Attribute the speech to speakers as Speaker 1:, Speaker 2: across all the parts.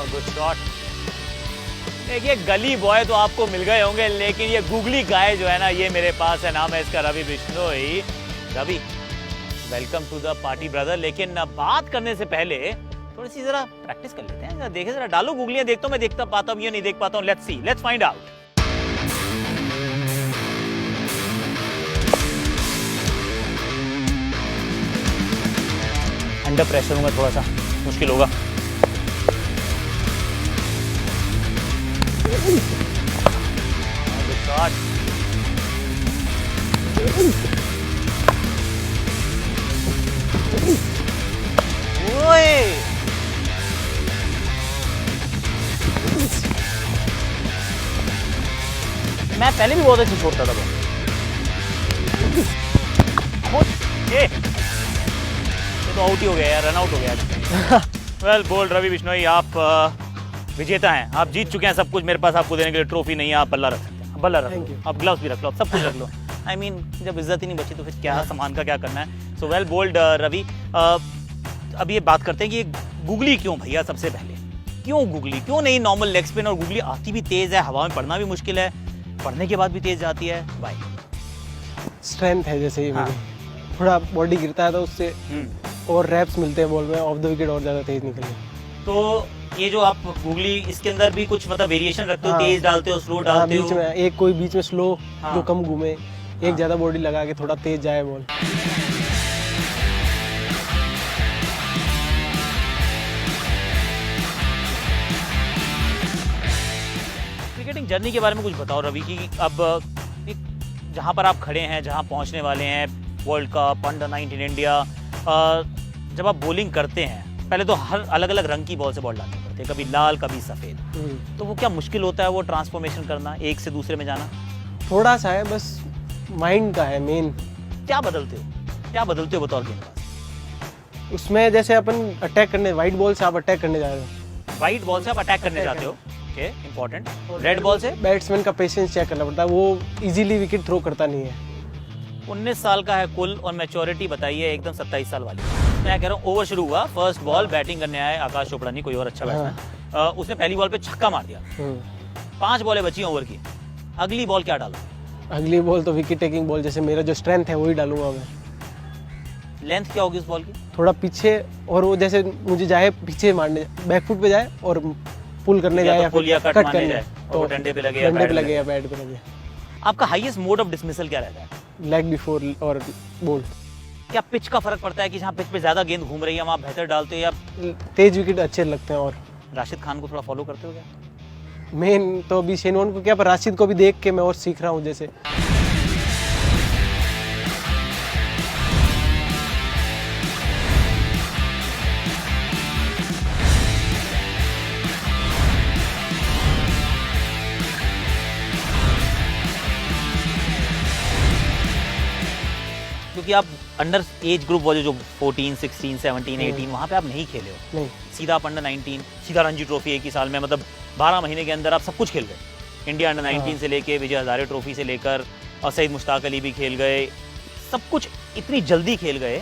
Speaker 1: Good shot. देखिए गली boy तो आपको मिल गए होंगे, लेकिन ये गूगली गाय जो है ना, ये मेरे पास है। नाम है इसका Ravi Bishnoi. Ravi, welcome to the party brother. लेकिन बात करने से पहले थोड़ी सी जरा प्रैक्टिस कर लेते हैं। देखे जरा, डालो गूगलियां, देखता हूँ मैं देखता पाता हूँ ये नहीं देख पाता हूँ। Let's see, let's find out. Under pressure हूँ मैं, थोड़ा सा मुश्किल होगा। Good shot. ओए मैं पहले भी बहुत अच्छी छोड़ता था ये तो आउट ही हो गया यार, रन आउट हो गया। वेल बोल्ड रवि बिश्नोई, आप विजेता हैं। आप जीत चुके हैं सब कुछ। मेरे पास आपको देने के लिए ट्रॉफी नहीं है, आप बल्ला रख सकते हैं। बल्ला रख लो, आप ग्लव्स भी रख लो, सब कुछ रख लो। आई मीन जब इज्जत ही नहीं बची तो फिर क्या सामान का क्या करना है। सो वेल बोल्ड रवि, अब ये बात करते हैं कि गूगली क्यों भैया। सबसे पहले क्यों गूगली, क्यों नहीं नॉर्मल लेग स्पिन? और गूगली आती भी तेज है, हवा में पड़ना भी मुश्किल है, पड़ने के बाद भी तेज जाती है। भाई
Speaker 2: स्ट्रेंथ है जैसे ही थोड़ा बॉडी गिरता है तो उससे और रैप्स मिलते हैं बॉल में, ऑफ द विकेट और ज्यादा तेज निकलने।
Speaker 1: तो ये जो आप गूगली, इसके अंदर भी कुछ मतलब वेरिएशन रखते हो? तेज डालते हो, स्लो डालते हो?
Speaker 2: बीच में एक कोई बीच में स्लो जो कम घूमे, एक ज्यादा बॉडी लगा के थोड़ा तेज जाए बॉल।
Speaker 1: क्रिकेटिंग जर्नी के बारे में कुछ बताओ रवि की। अब जहाँ पर आप खड़े हैं, जहाँ पहुँचने वाले हैं, वर्ल्ड कप, अंडर 19 इंडिया, जब आप बॉलिंग करते हैं पहले तो हर अलग अलग रंग की बॉल से बॉल डालनी पड़ती है, कभी लाल कभी सफ़ेद। तो वो क्या मुश्किल होता है वो ट्रांसफॉर्मेशन करना, एक से दूसरे में जाना?
Speaker 2: थोड़ा सा है, बस माइंड का है मेन।
Speaker 1: क्या बदलते हो बतौर गेंदबाज?
Speaker 2: उसमें जैसे अपन अटैक करने, वाइट बॉल से आप अटैक करने जा रहे हो,
Speaker 1: वाइट बॉल से आप अटैक करने जाते हो, ओके, इंपॉर्टेंट। रेड बॉल से
Speaker 2: बैट्समैन का पेशेंस चेक करना पड़ता है, वो इजीली विकेट थ्रो करता नहीं है।
Speaker 1: 19 साल का है कुल, और मैच्योरिटी बताइए एकदम 27 साल वाली। मैं कह रहा हूँ ओवर शुरू हुआ, फर्स्ट बॉल बैटिंग करने आए आकाश चोपड़ा, नहीं कोई और अच्छा बैट्समैन, उसने पहली बॉल पे छक्का मार दिया। 5 बॉलें बची ओवर की, अगली बॉल क्या डालो?
Speaker 2: अगली बॉल तो विकेट टेकिंग बॉल, जैसे मेरा जो स्ट्रेंथ है वही डालूंगा मैं।
Speaker 1: लेंथ क्या होगी उस बॉल की?
Speaker 2: थोड़ा पीछे, और वो जैसे मुझे जाए पीछे मारने, बैकफुट पे जाए और पुल करने जाए या
Speaker 1: पुल या कट करने जाए,
Speaker 2: तो
Speaker 1: डंडे पे लगे
Speaker 2: या बैट पे लगे।
Speaker 1: आपका हाईएस्ट मोड ऑफ डिसमिसल क्या रहता है?
Speaker 2: लेग बिफोर और बॉल।
Speaker 1: क्या पिच का फर्क पड़ता है कि जहाँ पिच पे ज्यादा गेंद घूम रही है वहाँ बेहतर डालते हो, या
Speaker 2: तेज विकेट अच्छे लगते हैं? और
Speaker 1: राशिद खान को थोड़ा फॉलो करते हो क्या?
Speaker 2: मेन तो अभी शेन वॉर्न को क्या, पर राशिद को भी देख के मैं और सीख रहा हूँ जैसे।
Speaker 1: क्योंकि आप अंडर एज ग्रुप वाले जो 14, 16, 17, 18 वहाँ पे आप नहीं खेले हो,
Speaker 2: नहीं,
Speaker 1: सीधा आप अंडर 19, सीधा रणजी ट्रॉफी एक ही साल में, मतलब 12 महीने के अंदर आप सब कुछ खेल गए। इंडिया अंडर 19 से लेके विजय हजारे ट्रॉफी से लेकर, और सईद मुश्ताक अली भी खेल गए, सब कुछ इतनी जल्दी खेल गए।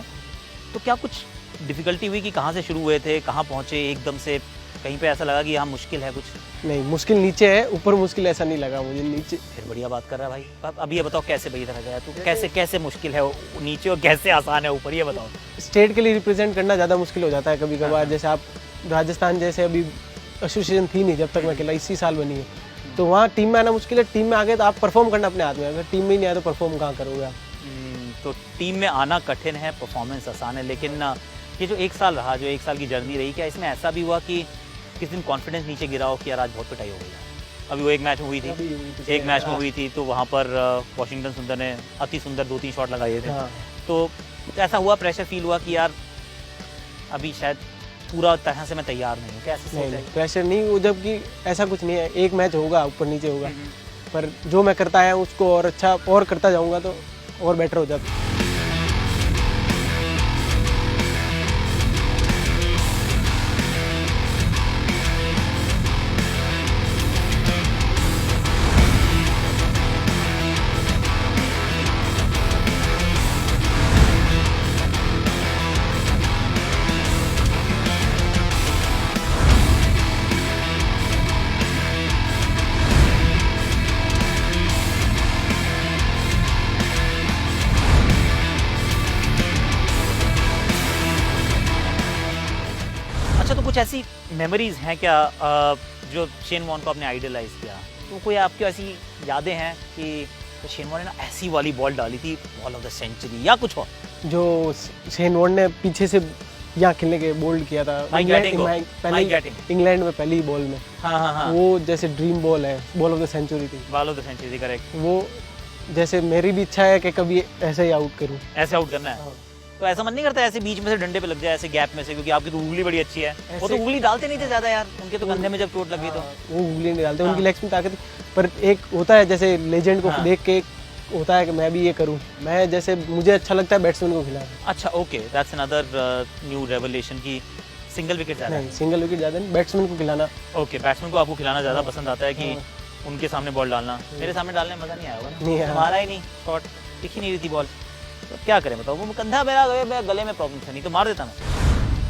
Speaker 1: तो क्या कुछ डिफिकल्टी हुई कि कहाँ से शुरू हुए थे, कहाँ पहुँचे एकदम से? कहीं पे ऐसा लगा कि यहाँ मुश्किल है कुछ?
Speaker 2: नहीं, मुश्किल नीचे है, ऊपर मुश्किल ऐसा नहीं लगा मुझे। नीचे
Speaker 1: फिर बढ़िया बात कर रहा है भाई। अब ये बताओ कैसे भाई इधर गया तू? कैसे मुश्किल है नीचे और कैसे आसान है ऊपर, ये बताओ।
Speaker 2: स्टेट के लिए रिप्रेजेंट करना ज़्यादा मुश्किल हो जाता है कभी कभार। जैसे आप राजस्थान जैसे, अभी एसोसिएशन थी नहीं जब तक मैं खेला, इसी साल बनी है, तो वहाँ टीम में आना मुश्किल है। टीम में आ गए तो आप परफॉर्म करना अपने हाथ में, अगर टीम में ही नहीं आया तो परफॉर्म कहाँ करोगे आप?
Speaker 1: तो टीम में आना कठिन है, परफॉर्मेंस आसान है, लेकिन ये जो एक साल रहा, जो एक साल की जर्नी रही, क्या इसमें ऐसा भी हुआ कि किस दिन कॉन्फिडेंस नीचे गिरा हो कि यार आज बहुत पिटाई हो गई? अभी वो एक मैच में हुई थी, तो वहाँ पर वॉशिंगटन सुंदर ने अति सुंदर 2-3 शॉट लगाए थे। तो ऐसा हुआ, प्रेशर फील हुआ कि यार अभी शायद पूरा तरह से मैं तैयार नहीं हूँ? कैसे?
Speaker 2: नहीं, प्रेशर नहीं, वो जबकि ऐसा कुछ नहीं है, एक मैच होगा ऊपर नीचे होगा, पर जो मैं करता है उसको और अच्छा और करता जाऊँगा तो और बेटर हो जाता।
Speaker 1: अच्छा, तो कुछ ऐसी मेमोरीज हैं क्या जो शेन वॉर्न को आपने आइडलाइज किया, तो कोई आपकी ऐसी यादें हैं कि तो शेन वॉर्न ने ना ऐसी वाली बॉल डाली थी, बॉल ऑफ द सेंचुरी या कुछ और?
Speaker 2: जो शेन वॉर्न ने पीछे से यहाँ खेलने के बोल्ड किया था
Speaker 1: Mike Gatting को। Mike Gatting।
Speaker 2: इंग्लैंड में पहली बॉल में,
Speaker 1: हाँ,
Speaker 2: वो जैसे ड्रीम बॉल है, बॉल ऑफ द सेंचुरी थी।
Speaker 1: Ball of the century, correct.
Speaker 2: वो जैसे मेरी भी इच्छा है कि कभी ऐसे ही आउट करूँ।
Speaker 1: ऐसे आउट करना है, तो ऐसा मन नहीं करता ऐसे बीच में से डंडे पे लग जाए, ऐसे गैप में से, क्योंकि आपकी तो उंगली बड़ी अच्छी है। वो तो उंगली डालते नहीं थे ज्यादा यार, उनके तो कंधे में जब चोट लगी तो
Speaker 2: वो उंगली नहीं डालते, उनकी लेग्स में ताकत थी। पर एक होता है जैसे लेजेंड को देख के होता है कि मैं भी ये करूं। मैं जैसे मुझे अच्छा लगता है बैट्समैन को खिलाना।
Speaker 1: अच्छा, okay, that's another new revelation की सिंगल विकेट ज्यादा।
Speaker 2: नहीं, सिंगल विकेट ज़्यादा नहीं, बैट्समैन को खिलाना।
Speaker 1: ओके, बैट्समैन को आपको खिलाना ज़्यादा पसंद आता है कि उनके सामने बॉल डालना। मेरे सामने डालने में मज़ा नहीं आया होगा ना,
Speaker 2: नहीं आया।
Speaker 1: मारा ही नहीं, शॉट दिख ही नहीं रही थी बॉल, तो क्या करें बताओ। वो कंधा मेरा गले में प्रॉब्लम था, नहीं तो मार देता मैं।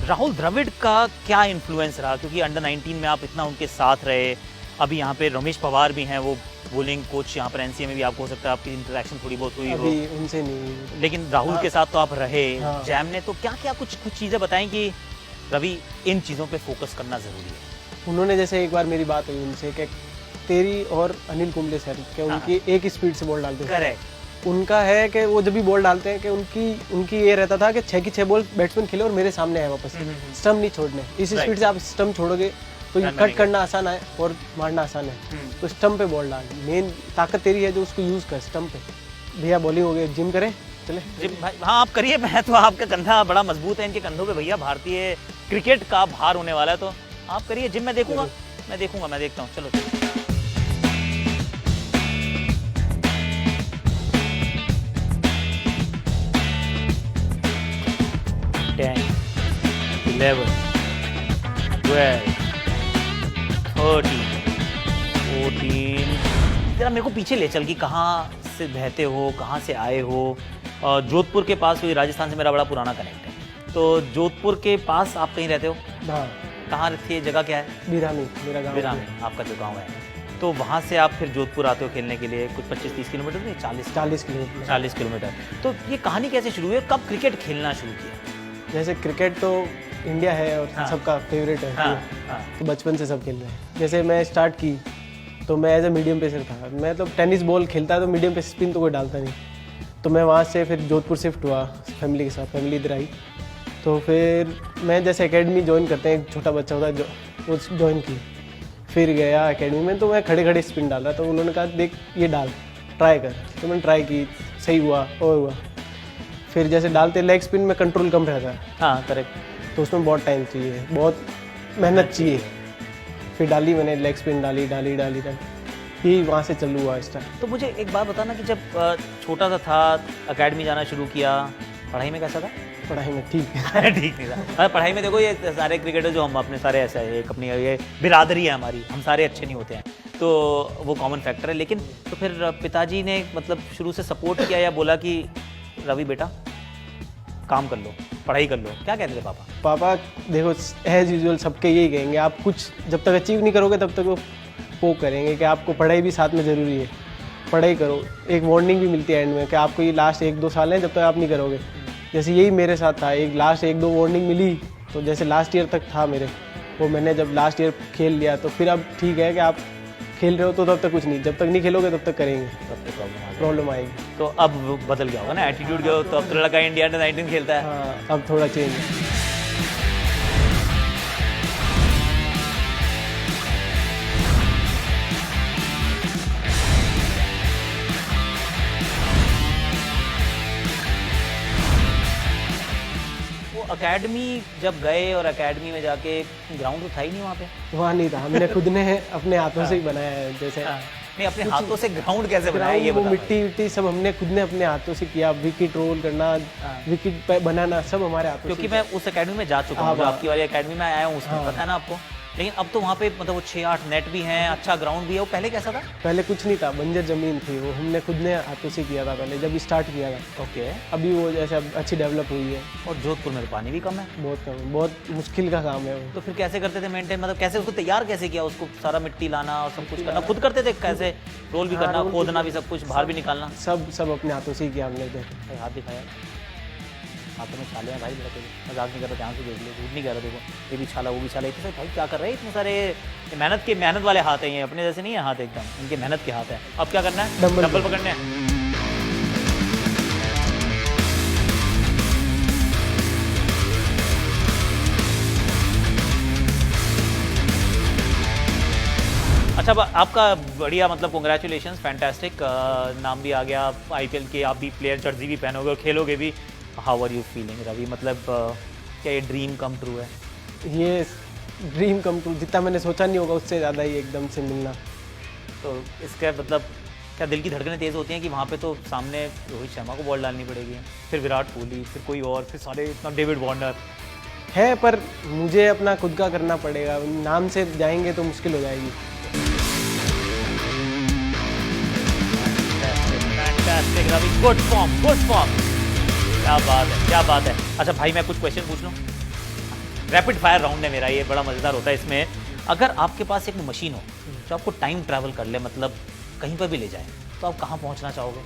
Speaker 1: राहुल द्रविड़ का क्या इन्फ्लुएंस रहा, क्योंकि अंडर 19 में आप इतना उनके साथ रहे, अभी यहाँ पे रमेश पवार भी हैं, वो बॉलिंग कोच यहाँ पर एनसीए में भी, आपको हो सकता है आपकी इंटरेक्शन थोड़ी बहुत हुई हो,
Speaker 2: अभी उनसे नहीं।
Speaker 1: लेकिन राहुल के साथ तो आप रहे
Speaker 2: हाँ।
Speaker 1: जैम ने, तो क्या क्या कुछ चीज़ें बताएं कि रवि इन चीज़ों पे फोकस करना ज़रूरी है?
Speaker 2: उन्होंने जैसे एक बार मेरी बात हुई उनसे कि तेरी और अनिल कुंबले सर के उनकी एक ही स्पीड से बॉल डालते हैं।
Speaker 1: करेक्ट।
Speaker 2: उनका है कि वो जब भी बॉल डालते हैं कि उनकी ये रहता था कि 6 की 6 बॉल बैट्समैन खेले और मेरे सामने आए वापस, स्टंप नहीं छोड़ने। इस स्पीड से आप स्टंप छोड़ोगे तो ये कट करना आसान है और मारना आसान है, तो स्टंप पे बॉल डाल। मेन ताकत तेरी है जो उसको यूज कर स्टंप पे। भैया बॉलिंग हो गई, जिम करें चले।
Speaker 1: जी भाई, हाँ आप करिए, मैं तो आपका कंधा बड़ा मजबूत है इनके कंधों पे भैया, भारतीय क्रिकेट का भार होने वाला है, तो आप करिए जिम, मैं देखूंगा, मैं देखता हूँ, चलो। 10, 11, 12, 13, 14। जरा मेरे को पीछे ले चल कि कहाँ से बहते हो, कहाँ से आए हो। जोधपुर के पास, क्योंकि राजस्थान से मेरा बड़ा पुराना कनेक्ट है, तो जोधपुर के पास आप कहीं रहते हो?
Speaker 2: हाँ,
Speaker 1: कहाँ रहती है, जगह क्या है?
Speaker 2: बिरामी मेरा गाँव।
Speaker 1: बिरामी आपका जो गाँव है, तो वहाँ से आप फिर जोधपुर आते हो खेलने के लिए, कुछ 25-30 किलोमीटर नहीं, 40
Speaker 2: किलोमीटर।
Speaker 1: 40 किलोमीटर। तो ये कहानी कैसे शुरू हुई, कब क्रिकेट खेलना शुरू किया?
Speaker 2: जैसे क्रिकेट तो इंडिया है और सबका फेवरेट है, तो बचपन से सब खेल रहे हैं। जैसे मैं स्टार्ट की तो मैं एज ए मीडियम पेसर था। मैं तो टेनिस बॉल खेलता तो मीडियम पे स्पिन तो कोई डालता नहीं, तो मैं वहाँ से फिर जोधपुर शिफ्ट हुआ फैमिली के साथ। फैमिली इधर आई तो फिर मैं जैसे एकेडमी ज्वाइन करते हैं, एक छोटा बच्चा होता है जो वो ज्वाइन की, फिर गया एकेडमी में, तो मैं खड़े खड़े स्पिन डाला। तो उन्होंने कहा देख ये डाल, ट्राई कर, तो मैंने ट्राई की, सही हुआ और हुआ। फिर जैसे डालते लेग स्पिन में कंट्रोल कम रहता है,
Speaker 1: हाँ करेक्ट,
Speaker 2: तो उसमें बहुत टाइम चाहिए, बहुत मेहनत चाहिए। फिर डाली मैंने लेग स्पिन, डाली यही वहाँ से चालू हुआ स्टार्ट।
Speaker 1: तो मुझे एक बात बताना कि जब छोटा सा था, एकेडमी जाना शुरू किया, पढ़ाई में कैसा था?
Speaker 2: पढ़ाई में ठीक है।
Speaker 1: ठीक नहीं था। पढ़ाई में देखो, ये सारे क्रिकेटर जो हम अपने सारे ऐसा है, एक अपनी ये बिरादरी है हमारी, हम सारे अच्छे नहीं होते हैं, तो वो कॉमन फैक्टर है। लेकिन तो फिर पिताजी ने मतलब शुरू से सपोर्ट किया या बोला कि रवि बेटा काम कर लो, पढ़ाई कर लो, क्या कहते थे पापा?
Speaker 2: पापा देखो एज यूजुअल सबके यही कहेंगे, आप कुछ जब तक अचीव नहीं करोगे तब तक वो पोक करेंगे कि आपको पढ़ाई भी साथ में ज़रूरी है, पढ़ाई करो। एक वार्निंग भी मिलती है एंड में कि आपको ये लास्ट 1-2 साल हैं जब तक आप नहीं करोगे। जैसे यही मेरे साथ था, एक लास्ट 1-2 वार्निंग मिली, तो जैसे लास्ट ईयर तक था मेरे, वो मैंने जब लास्ट ईयर खेल लिया तो फिर अब ठीक है कि आप खेल रहे हो तो तब तक कुछ नहीं, जब तक नहीं खेलोगे तब तक करेंगे,
Speaker 1: तब तक
Speaker 2: प्रॉब्लम आएगी।
Speaker 1: तो अब बदल गया होगा ना एटीट्यूड का, तो अब तो लड़का इंडिया अंडर 19 खेलता है।
Speaker 2: हाँ, अब थोड़ा चेंज है।
Speaker 1: एकेडमी जब गए और एकेडमी में जाके ग्राउंड तो था ही नहीं वहाँ पे?
Speaker 2: वहाँ नहीं था, हमने खुद ने अपने हाथों से ही बनाया है। जैसे
Speaker 1: नहीं, अपने हाथों से ग्राउंड कैसे बनाया ये
Speaker 2: वो
Speaker 1: बता।
Speaker 2: मिट्टी सब हमने खुद ने अपने हाथों से किया, विकेट रोल करना, विकेट बनाना सब हमारे हाथों से।
Speaker 1: क्योंकि मैं उस एकेडमी में जा चुका हूँ, जो आपकी वाली एकेडमी में आया हूँ, उसमें पता है ना आपको। लेकिन अब तो वहाँ पे मतलब वो 6-8 नेट भी हैं, अच्छा ग्राउंड भी है। वो पहले कैसा था?
Speaker 2: पहले कुछ नहीं था, बंजर जमीन थी, वो हमने खुद ने हाथों से किया था पहले जब स्टार्ट किया था।
Speaker 1: ओके।
Speaker 2: अभी वो जैसे अब अच्छी डेवलप हुई है।
Speaker 1: और जोधपुर में तो पानी भी कम है,
Speaker 2: बहुत कम है, बहुत मुश्किल का काम है वो।
Speaker 1: तो फिर कैसे करते थे मेंटेन, मतलब कैसे उसको तैयार कैसे किया, उसको सारा मिट्टी लाना और सब कुछ करना खुद करते थे? कैसे रोल भी करना, खोदना भी, सब कुछ बाहर भी निकालना?
Speaker 2: सब अपने हाथों से ही किया हमने।
Speaker 1: हाथ दिखाया। हाथों में छाले हैं भाई लड़के के, मजाक नहीं कर रहा, ध्यान से देख ले, झूठ नहीं कह रहा, देखो ये भी छाला वो भी छाला, इतने सारे भाई क्या कर रहे हैं, इतने सारे मेहनत वाले हाथ हैं ये, अपने जैसे नहीं है हाथ एकदम, इनके मेहनत के हाथ हैं। अब क्या करना है, डंबल पकड़ने हैं। अच्छा आपका बढ़िया, मतलब कॉन्ग्रेचुलेशंस, फैंटास्टिक, नाम भी आ गया, आईपीएल के आप भी प्लेयर जर्सी भी पहनोगे और खेलोगे भी। How are you feeling Ravi, मतलब क्या ये ड्रीम कम ट्रू है?
Speaker 2: ये ड्रीम कम ट्रू, जितना मैंने सोचा नहीं होगा उससे ज़्यादा ही एकदम से मिलना।
Speaker 1: तो इसका मतलब क्या दिल की धड़कनें तेज़ होती हैं कि वहाँ पे तो सामने रोहित शर्मा को बॉल डालनी पड़ेगी, फिर विराट कोहली, फिर कोई और, फिर सारे इतना डेविड वार्नर
Speaker 2: है, पर मुझे अपना खुद का करना पड़ेगा, नाम से जाएंगे तो मुश्किल हो जाएगी।
Speaker 1: फैंटास्टिक रवि, गुड फॉर्म, क्या बात है, क्या बात है। अच्छा भाई मैं कुछ क्वेश्चन पूछ लूँ? रैपिड फायर राउंड है मेरा, ये बड़ा मज़ेदार होता है। इसमें अगर आपके पास एक मशीन हो जो आपको टाइम ट्रैवल कर ले, मतलब कहीं पर भी ले जाए, तो आप कहाँ पहुँचना चाहोगे?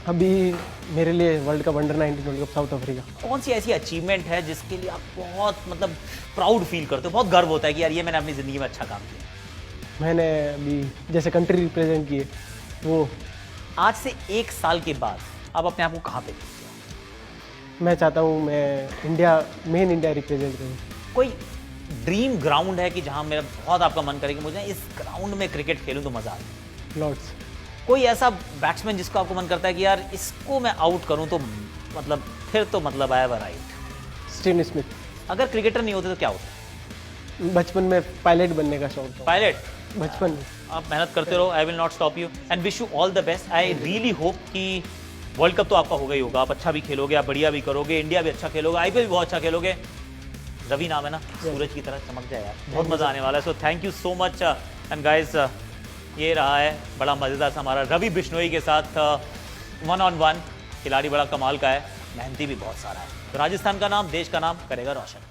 Speaker 2: अभी मेरे लिए world cup under-19 world cup south Africa.
Speaker 1: कौन सी ऐसी अचीवमेंट है जिसके लिए आप बहुत मतलब प्राउड फील करते हो, बहुत गर्व होता है कि यार ये मैंने अपनी ज़िंदगी में अच्छा काम किया?
Speaker 2: मैंने अभी जैसे कंट्री रिप्रेजेंट किए वो।
Speaker 1: आज से 1 साल के बाद आप अपने आप को कहाँ पे देखते हो?
Speaker 2: मैं चाहता हूँ मैं मेन इंडिया रिप्रेजेंट करूँ।
Speaker 1: कोई ड्रीम ग्राउंड है कि जहाँ मेरा बहुत आपका मन करे कि मुझे इस ग्राउंड में क्रिकेट खेलूँ तो मज़ा आए?
Speaker 2: लॉर्ड्स।
Speaker 1: कोई ऐसा बैट्समैन जिसको आपको मन करता है कि यार इसको मैं आउट करूँ तो मतलब फिर तो मतलब I have a right?
Speaker 2: Steven Smith.
Speaker 1: अगर क्रिकेटर नहीं होते तो क्या होता?
Speaker 2: बचपन में पायलट बनने का शौक था।
Speaker 1: पायलट?
Speaker 2: बचपन में।
Speaker 1: आप मेहनत करते रहो, I will not stop you and wish you all the best. I really hope कि वर्ल्ड कप तो आपका होगा ही होगा, आप अच्छा भी खेलोगे, आप बढ़िया भी करोगे, इंडिया भी अच्छा खेलोगे, आईपीएल भी बहुत अच्छा खेलोगे। रवि नाम है ना, सूरज की तरह चमक जाए यार, बहुत मज़ा आने वाला है। So thank you so much and guys, ये रहा है बड़ा मज़ेदार सा हमारा रवि बिश्नोई के साथ 1-on-1। खिलाड़ी बड़ा कमाल का है, मेहनती भी बहुत सारा है। तो राजस्थान का नाम, देश का नाम करेगा रोशन।